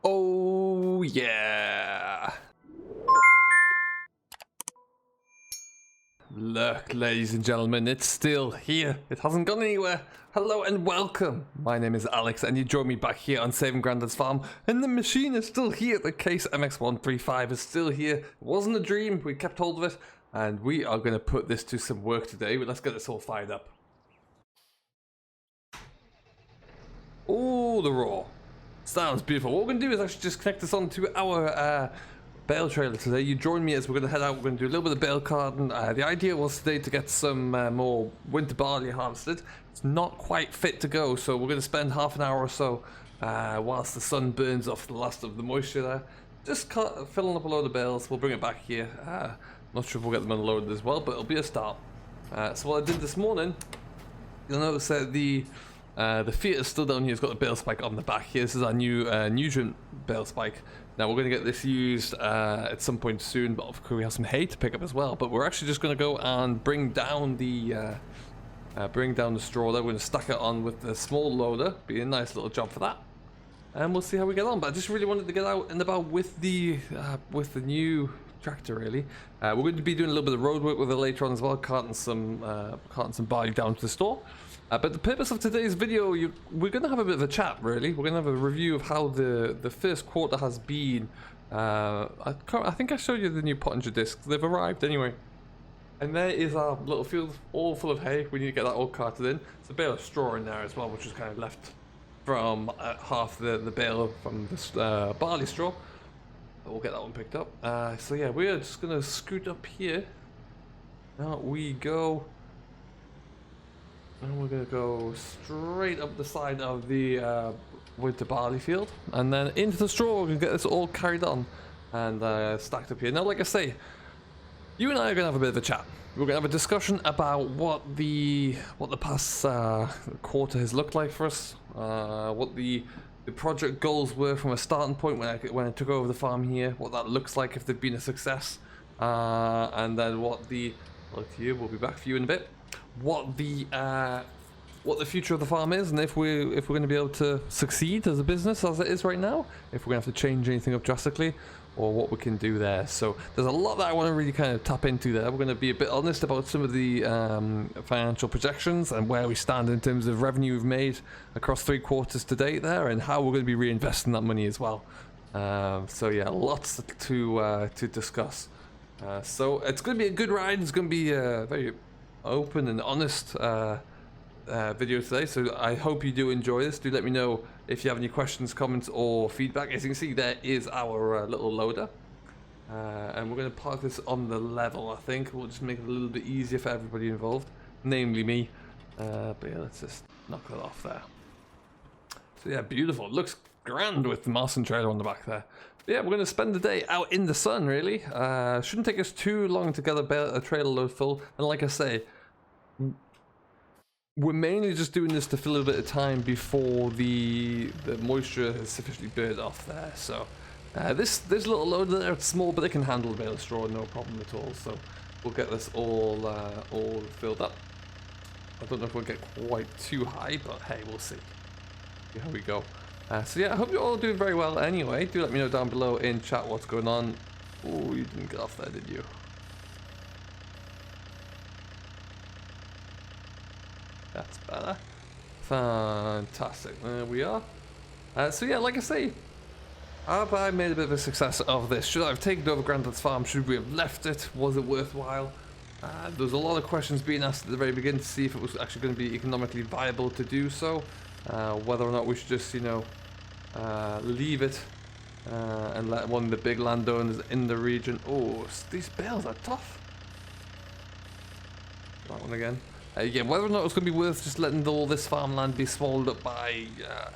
Oh yeah! Look, ladies and gentlemen, it's still here. It hasn't gone anywhere. Hello and welcome. My name is Alex and you join me back here on Saving Grandad's farm. And the machine is still here. The case MX135 is still here. It wasn't a dream. We kept hold of it. And we are going to put this to some work today. But let's get this all fired up. Oh, the raw. Sounds beautiful. What we're going to do is actually just connect this onto our bale trailer today. You join me as we're going to head out. We're going to do a little bit of bale carting. The idea was today to get some more winter barley harvested. It's not quite fit to go, so we're going to spend half an hour or so whilst the sun burns off the last of the moisture there. Just filling up a load of bales. We'll bring it back here. Not sure if we'll get them unloaded as well, but it'll be a start. So what I did this morning, you'll notice that the feet is still down here. It's got a bale spike on the back here. This is our new nutrient bale spike. Now we're going to get this used at some point soon, but of course we have some hay to pick up as well. But we're actually just going to go and bring down the straw there. We're going to stack it on with the small loader. Be a nice little job for that, and we'll see how we get on. But I just really wanted to get out and about with the new tractor. Really, we're going to be doing a little bit of road work with it later on as well, carting some barley down to the store. But the purpose of today's video, we're going to have a bit of a chat, really. We're going to have a review of how the first quarter has been. I think I showed you the new Pottinger discs. They've arrived anyway. And there is our little field all full of hay. We need to get that all carted in. There's a bale of straw in there as well, which is kind of left from half the bale from the barley straw. We'll get that one picked up. So yeah, we're just going to scoot up here. Now we go. And we're going to go straight up the side of the winter barley field. And then into the straw, we're going to get this all carried on and stacked up here. Now, like I say, you and I are going to have a bit of a chat. We're going to have a discussion about what the past quarter has looked like for us. What the project goals were from a starting point when I took over the farm here. What that looks like if they've been a success. And then what the... Look here, we'll be back for you in a bit. What the future of the farm is, and if we're going to be able to succeed as a business as it is right now, if we're going to have to change anything up drastically, or what we can do there. So there's a lot that I want to really kind of tap into there. We're going to be a bit honest about some of the financial projections and where we stand in terms of revenue we've made across 3 quarters to date there, and how we're going to be reinvesting that money as well. So yeah, lots to discuss. So it's going to be a good ride. It's going to be very open and honest video today, so I hope you do enjoy this. Do let me know if you have any questions, comments or feedback. As you can see, there is our little loader, and we're going to park this on the level. I think we'll just make it a little bit easier for everybody involved, namely me. But yeah, let's just knock that off there. So yeah, beautiful. It looks grand with the Marson trailer on the back there. But yeah, we're going to spend the day out in the sun, really. Shouldn't take us too long to get a trailer load full. And like I say, we're mainly just doing this to fill a bit of time before the moisture has sufficiently burned off there. So this little loader there, it's small, but it can handle a bale of straw, no problem at all. So we'll get this all filled up. I don't know if we'll get quite too high, but hey, we'll see. See how we go. So yeah, I hope you're all doing very well anyway. Do let me know down below in chat what's going on. Oh, you didn't get off there, did you? That's better. Fantastic. There we are. So yeah, like I say, have I made a bit of a success of this? Should I have taken over Grandad's farm? Should we have left it? Was it worthwhile? There's a lot of questions being asked at the very beginning to see if it was actually going to be economically viable to do so. Whether or not we should just, leave it and let one of the big landowners in the region. Oh, these bales are tough. That one again. Again, whether or not it's going to be worth just letting all this farmland be swallowed up by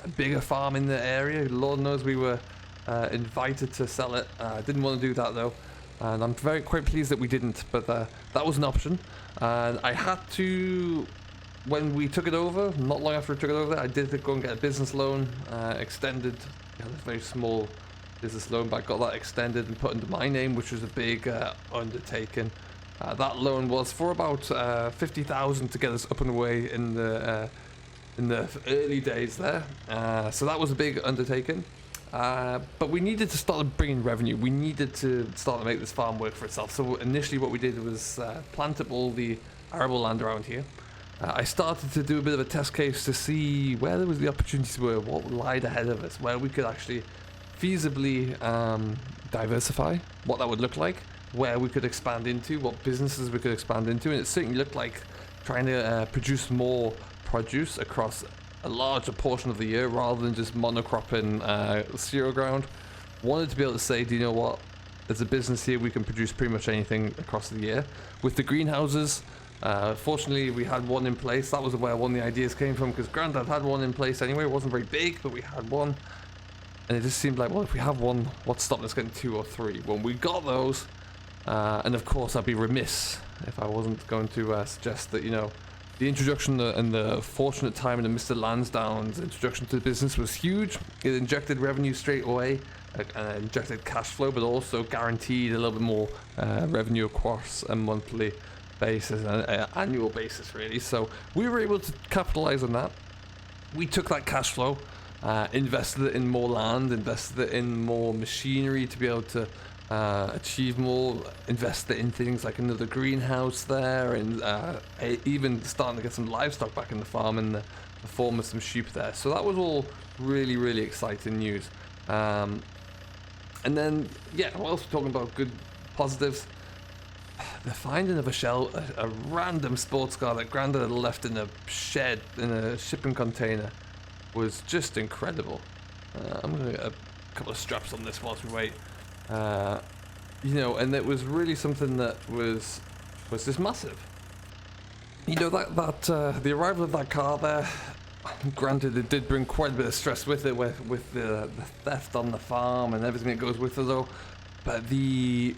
a bigger farm in the area. Lord knows we were invited to sell it. I didn't want to do that though, and I'm quite pleased that we didn't. But that was an option, and I had to. When we took it over, not long after we took it over, I did go and get a business loan extended. Yeah, a very small business loan, but I got that extended and put under my name, which was a big undertaking. That loan was for about 50,000 to get us up and away in the early days there. So that was a big undertaking. But we needed to start bringing revenue. We needed to start to make this farm work for itself. So initially what we did was plant up all the arable land around here. I started to do a bit of a test case to see where there was the opportunities were, what lied ahead of us, where we could actually feasibly diversify, what that would look like, where we could expand into, what businesses we could expand into, and it certainly looked like trying to produce more produce across a larger portion of the year rather than just monocropping cereal ground. Wanted to be able to say, do you know what, as a business here we can produce pretty much anything across the year. With the greenhouses, fortunately we had one in place. That was where one of the ideas came from, because Grandad had one in place anyway. It wasn't very big, but we had one, and it just seemed like, well, if we have one, what's stopping us getting 2 or 3? When we got those, and of course I'd be remiss if I wasn't going to suggest that, you know, the introduction and the fortunate timing of Mr. Lansdowne's introduction to the business was huge. It injected revenue straight away, injected cash flow, but also guaranteed a little bit more revenue across a monthly basis, an annual basis really. So we were able to capitalize on that. We took that cash flow, invested it in more land, invested it in more machinery to be able to achieve more, invest it in things like another greenhouse there, and even starting to get some livestock back in the farm in the form of some sheep there. So that was all really, really exciting news. And then, yeah, what else are we talking about? Good positives. The finding of a random sports car that Grandad had left in a shed in a shipping container was just incredible. I'm gonna get a couple of straps on this whilst we wait. You know, and it was really something that was just massive. You know, that the arrival of that car there, granted it did bring quite a bit of stress with it, with the theft on the farm and everything that goes with it though, but the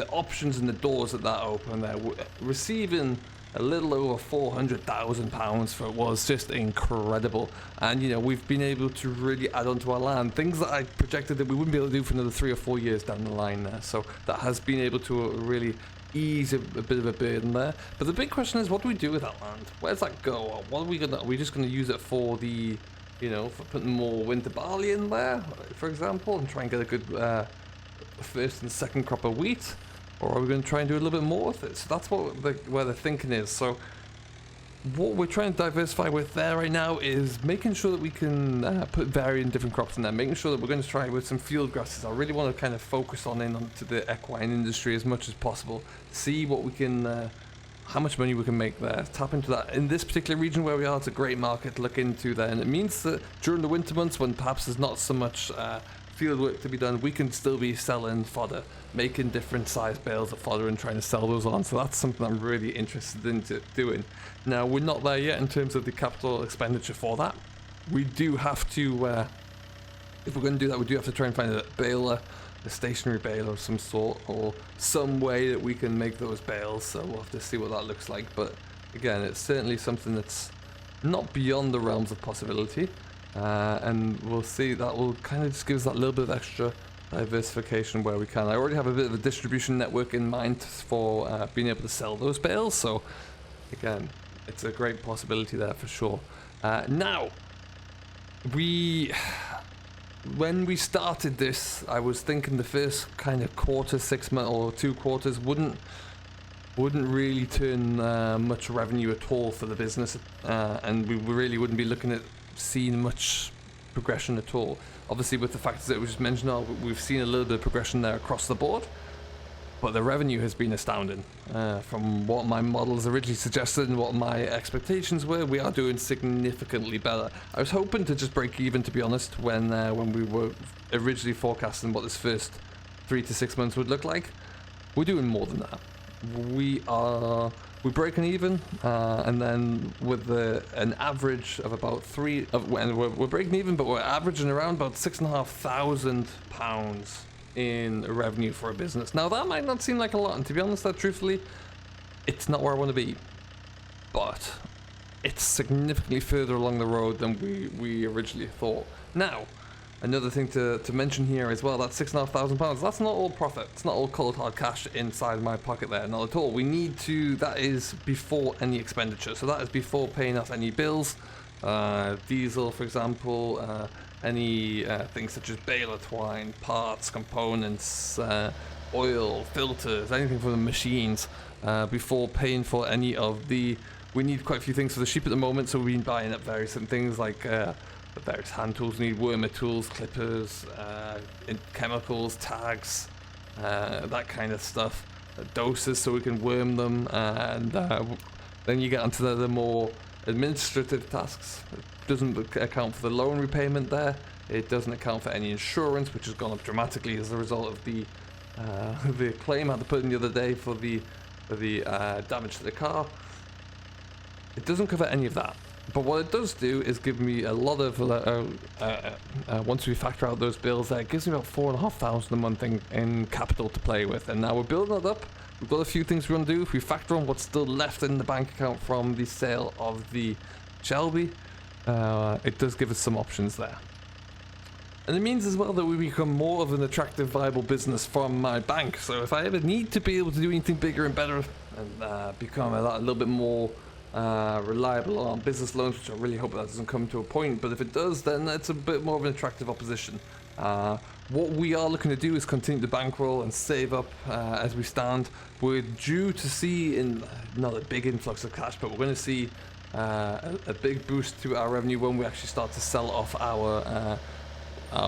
options and the doors that opened there, receiving a little over £400,000 for it was just incredible. And you know, we've been able to really add on to our land, things that I projected that we wouldn't be able to do for another 3 or 4 years down the line there. So that has been able to really ease a bit of a burden there. But the big question is, what do we do with that land? Where's that go? What are we just going to use it for the, you know, for putting more winter barley in there, for example, and try and get a good first and second crop of wheat? Or are we going to try and do a little bit more with it? So that's where the thinking is. So what we're trying to diversify with there right now is making sure that we can put varying different crops in there, making sure that we're going to try with some field grasses. I really want to kind of focus onto the equine industry as much as possible, see what we can, how much money we can make there, tap into that. In this particular region where we are, it's a great market to look into there, and it means that during the winter months when perhaps there's not so much field work to be done, we can still be selling fodder, making different size bales of fodder and trying to sell those on. So that's something I'm really interested in doing. Now, we're not there yet in terms of the capital expenditure for that. We do have to, if we're going to do that, we do have to try and find a baler, a stationary baler of some sort, or some way that we can make those bales. So we'll have to see what that looks like. But again, it's certainly something that's not beyond the realms of possibility. And we'll see, that will kind of just give us that little bit of extra diversification where we can. I already have a bit of a distribution network in mind for being able to sell those bales, so again, it's a great possibility there for sure. Now, when we started this, I was thinking the first kind of quarter, 6 months or 2 quarters wouldn't really turn much revenue at all for the business, and we really wouldn't be looking at seeing much progression at all. Obviously, with the factors that we just mentioned, we've seen a little bit of progression there across the board, but the revenue has been astounding. From what my models originally suggested and what my expectations were, we are doing significantly better. I was hoping to just break even, to be honest, when we were originally forecasting what this first 3 to 6 months would look like. We're doing more than that. We're breaking even, and then with an average of about we're breaking even, but we're averaging around about £6,500 in revenue for a business. Now that might not seem like a lot, and to be honest, truthfully, it's not where I want to be, but it's significantly further along the road than we originally thought. Now, another thing to mention here as well, that £6,500, that's not all profit. It's not all cold hard cash inside my pocket there, not at all. That is before any expenditure. So that is before paying off any bills, diesel, for example, any things such as baler twine, parts, components, oil, filters, anything for the machines before paying for any of the... We need quite a few things for the sheep at the moment, so we've been buying up various things like the various hand tools. We need wormer tools, clippers, chemicals, tags, that kind of stuff. Doses so we can worm them, and then you get onto the more administrative tasks. It doesn't account for the loan repayment there. It doesn't account for any insurance, which has gone up dramatically as a result of the claim I had to put in the other day for the damage to the car. It doesn't cover any of that, but what it does do is give me a lot of once we factor out those bills there, it gives me about $4,500 a month in capital to play with. And now we're building that up. We've got a few things we want to do. If we factor on what's still left in the bank account from the sale of the Shelby, it does give us some options there. And it means as well that we become more of an attractive, viable business from my bank. So if I ever need to be able to do anything bigger and better and become a little bit more reliable on business loans, which I really hope that doesn't come to a point, but if it does, then it's a bit more of an attractive opposition. What we are looking to do is continue to bankroll and save up as we stand. We're due to see not a big influx of cash, but we're going to see a big boost to our revenue when we actually start to sell off our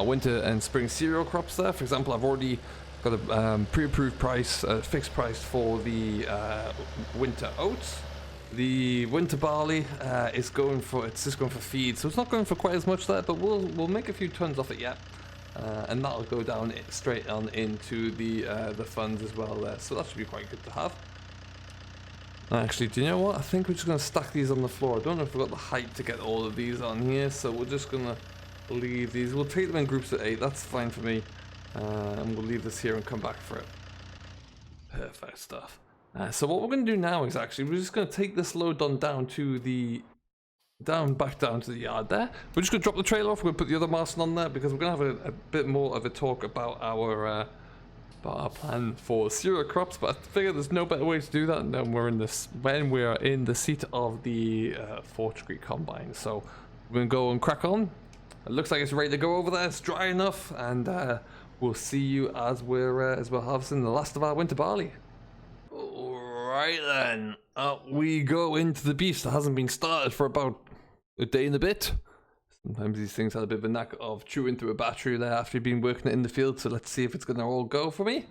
winter and spring cereal crops there. For example, I've already got a pre-approved price, fixed price for the winter oats. The winter barley is going for feed, so it's not going for quite as much there, but we'll make a few tons off it yet, and that'll go down straight on into the funds as well there. So that should be quite good to have. Actually, do you know what? I think we're just gonna stack these on the floor. I don't know if we've got the height to get all of these on here, so we're just gonna leave these. We'll take them in groups of 8. That's fine for me, and we'll leave this here and come back for it. Perfect stuff. So what we're going to do now is actually we're just going to take this load down to the back down to the yard there. We're just going to drop the trailer off. We're going to put the other mast on there because we're going to have a bit more of a talk about our plan for cereal crops. But I figure there's no better way to do that than when we are in the seat of the 4th degree combine. So we're going to go and crack on. It looks like it's ready to go over there. It's dry enough, and we'll see you as we're harvesting the last of our winter barley. Alright then, up we go into the beast that hasn't been started for about a day and a bit. Sometimes these things had a bit of a knack of chewing through a battery there after you've been working it in the field, so let's see if it's going to all go for me.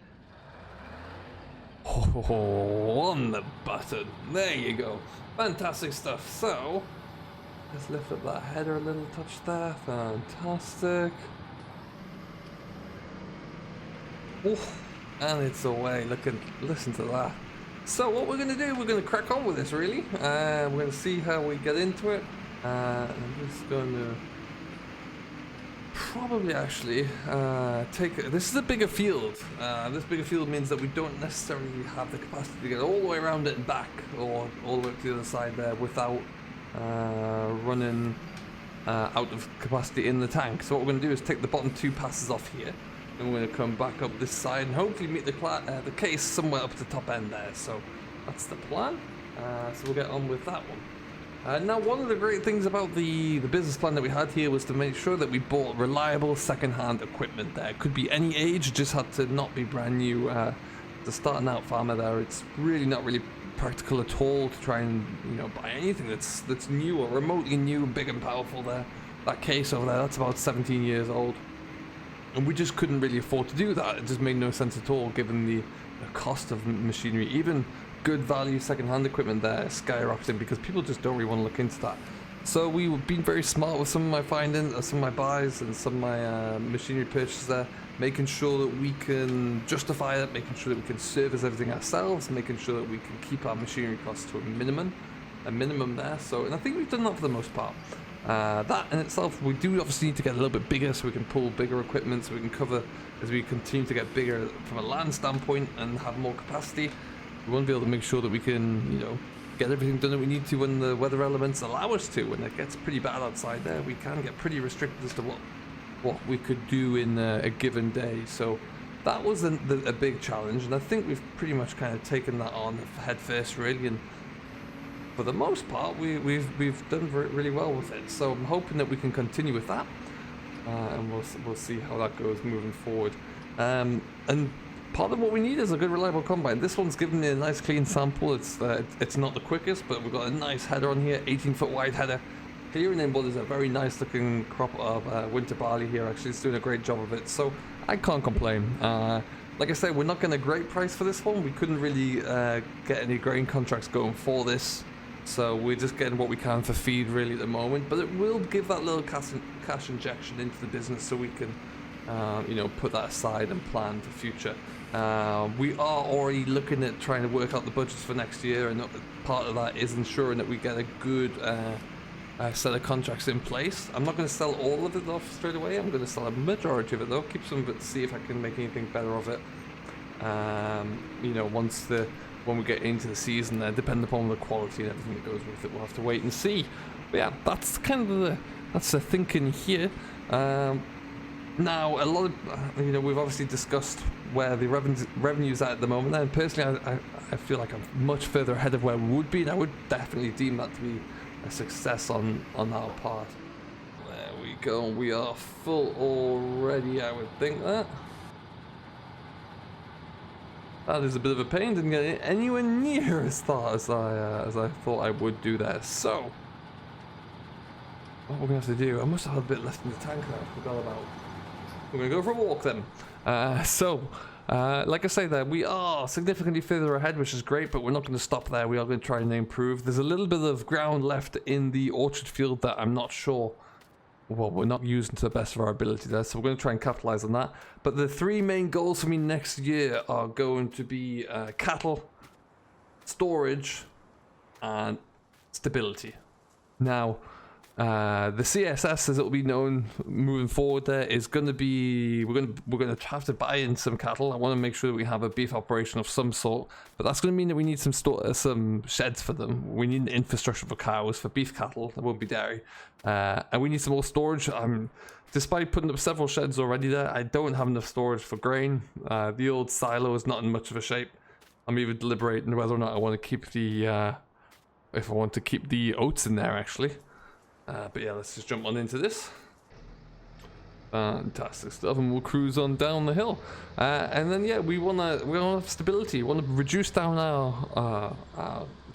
Oh, on the button. There you go. Fantastic stuff. So, let's lift up that header a little touch there. Fantastic. Oof. And it's away. Listen to that. So what we're going to do, we're going to crack on with this really. We're going to see how we get into it. I'm just going to probably actually this is a bigger field. This bigger field means that we don't necessarily have the capacity to get all the way around it and back, or all the way to the other side there without running out of capacity in the tank. So what we're going to do is take the bottom 2 passes off here. And we're going to come back up this side and hopefully meet the case somewhere up the top end there. So that's the plan. So we'll get on with that one. Now, one of the great things about the business plan that we had here was to make sure that we bought reliable second-hand equipment there. It could be any age, just had to not be brand new. The starting out farmer there, it's really not really practical at all to try and buy anything that's new or remotely new, big and powerful there. That case over there, that's about 17 years old. And we just couldn't really afford to do that. It just made no sense at all given the cost of machinery. Even good value second-hand equipment there skyrocketing because people just don't really want to look into that. So we've been very smart with some of my findings, some of my buys and some of my machinery purchases there, making sure that we can justify it, making sure that we can service everything ourselves, making sure that we can keep our machinery costs to a minimum there. So, and I think we've done that for the most part. That in itself, we do obviously need to get a little bit bigger so we can pull bigger equipment, so we can cover as we continue to get bigger from a land standpoint and have more capacity. We want to be able to make sure that we can, get everything done that we need to when the weather elements allow us to. When it gets pretty bad outside there, we can get pretty restricted as to what we could do in a given day. So that was a big challenge, and I think we've pretty much kind of taken that on head first really, and for the most part we've done really well with it. So I'm hoping that we can continue with that. and we'll see how that goes moving forward. And part of what we need is a good reliable combine. This one's giving me a nice clean sample. It's not the quickest, but we've got a nice header on here, 18-foot wide header. Clearing in what is a very nice looking crop of winter barley here. Actually, it's doing a great job of it, so I can't complain. Like I said, we're not getting a great price for this one. We couldn't really get any grain contracts going for this, so we're just getting what we can for feed really at the moment. But it will give that little cash injection into the business, so we can you know, put that aside and plan for future. We are already looking at trying to work out the budgets for next year, and part of that is ensuring that we get a good set of contracts in place. I'm not going to sell all of it off straight away. I'm going to sell a majority of it though, keep some of it to see if I can make anything better of it. You know, when we get into the season, depending upon the quality and everything that goes with it, we'll have to wait and see. But yeah, that's kind of the thinking here. Now, a lot of, you know, we've obviously discussed where the revenue's at the moment, and personally I feel like I'm much further ahead of where we would be, and I would definitely deem that to be a success on our part. There we go, we are full already, I would think that. That is a bit of a pain, didn't get it anywhere near as far as I thought I would do that. So, what we're going to have to do, I must have had a bit left in the tank that I forgot about. We're going to go for a walk then. Like I say there, we are significantly further ahead, which is great, but we're not going to stop there. We are going to try and improve. There's a little bit of ground left in the orchard field that I'm not sure, well, we're not using to the best of our ability there, so we're going to try and capitalize on that. But the three main goals for me next year are going to be cattle, storage, and stability. Now, the CSS, as it will be known moving forward, there is going to be we're going to have to buy in some cattle. I want to make sure that we have a beef operation of some sort, but that's going to mean that we need some sheds for them. We need an infrastructure for cows, for beef cattle. There won't be dairy, and we need some more storage. Despite putting up several sheds already there, I don't have enough storage for grain. The old silo is not in much of a shape. I'm even deliberating whether or not I want to keep if I want to keep the oats in there actually. But yeah, let's just jump on into this. Fantastic stuff, and we'll cruise on down the hill. And then yeah, we wanna have stability. We wanna reduce down our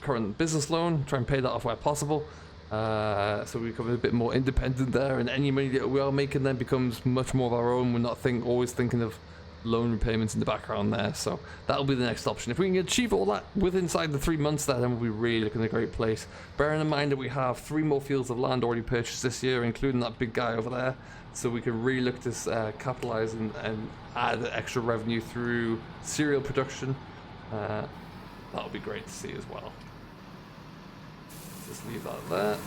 current business loan, try and pay that off where possible. So we become a bit more independent there, and any money that we are making then becomes much more of our own. We're not always thinking of loan repayments in the background there, so that'll be the next option. If we can achieve all that inside the 3 months there, then we'll be really looking at a great place. Bearing in mind that we have 3 more fields of land already purchased this year, including that big guy over there, so we can really look to capitalize and add extra revenue through cereal production. That'll be great to see as well. Just leave that there.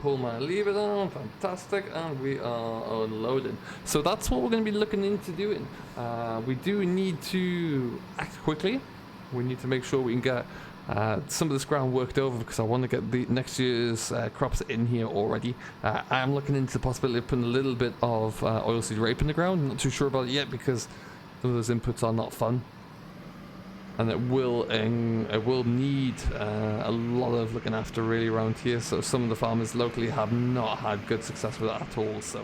Pull my lever down, fantastic, and we are unloading. So that's what we're going to be looking into doing. We do need to act quickly. We need to make sure we can get some of this ground worked over, because I want to get the next year's crops in here already. I am looking into the possibility of putting a little bit of oilseed rape in the ground. I'm not too sure about it yet, because some of those inputs are not fun. And it will need a lot of looking after really around here. So some of the farmers locally have not had good success with that at all. So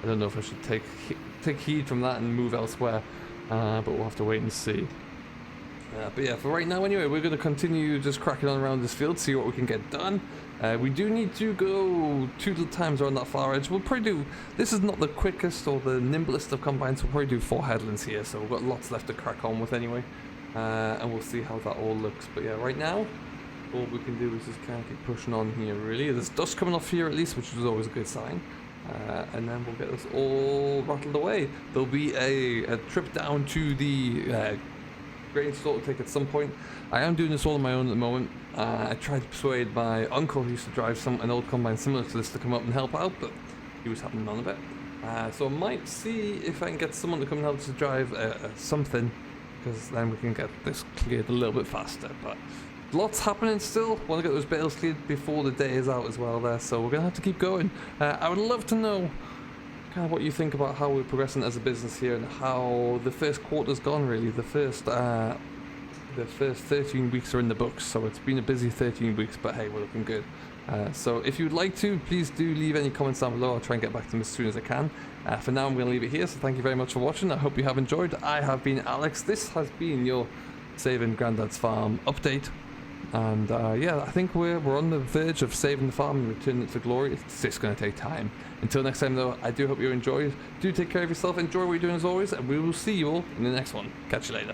I don't know if I should take heed from that and move elsewhere. But we'll have to wait and see. But yeah, for right now anyway, we're going to continue just cracking on around this field, see what we can get done. We do need to go 2 times around that far edge. We'll probably do, this is not the quickest or the nimblest of combines, we'll probably do 4 headlands here. So we've got lots left to crack on with anyway. And we'll see how that all looks. But yeah, right now all we can do is just kind of keep pushing on here really. There's dust coming off here at least, which is always a good sign. And then we'll get this all rattled away. There'll be a trip down to the grain store to take at some point. I am doing this all on my own at the moment. I tried to persuade my uncle who used to drive an old combine similar to this to come up and help out, but he was having none of it. So I might see if I can get someone to come and help us to drive something, because then we can get this cleared a little bit faster. But lots happening still. Want to get those bales cleared before the day is out as well there, so we're going to have to keep going. I would love to know kind of what you think about how we're progressing as a business here and how the first quarter's gone really. The first the first 13 weeks are in the books, so it's been a busy 13 weeks, but hey, we're looking good. So if you'd like to, please do leave any comments down below. I'll try and get back to them as soon as I can. For now, I'm going to leave it here, so thank you very much for watching. I hope you have enjoyed. I have been Alex. This has been your Saving Grandad's Farm update. And yeah, I think we're on the verge of saving the farm and returning it to glory. It's just going to take time. Until next time, though, I do hope you enjoyed. Do take care of yourself, enjoy what you're doing as always, and we will see you all in the next one. Catch you later.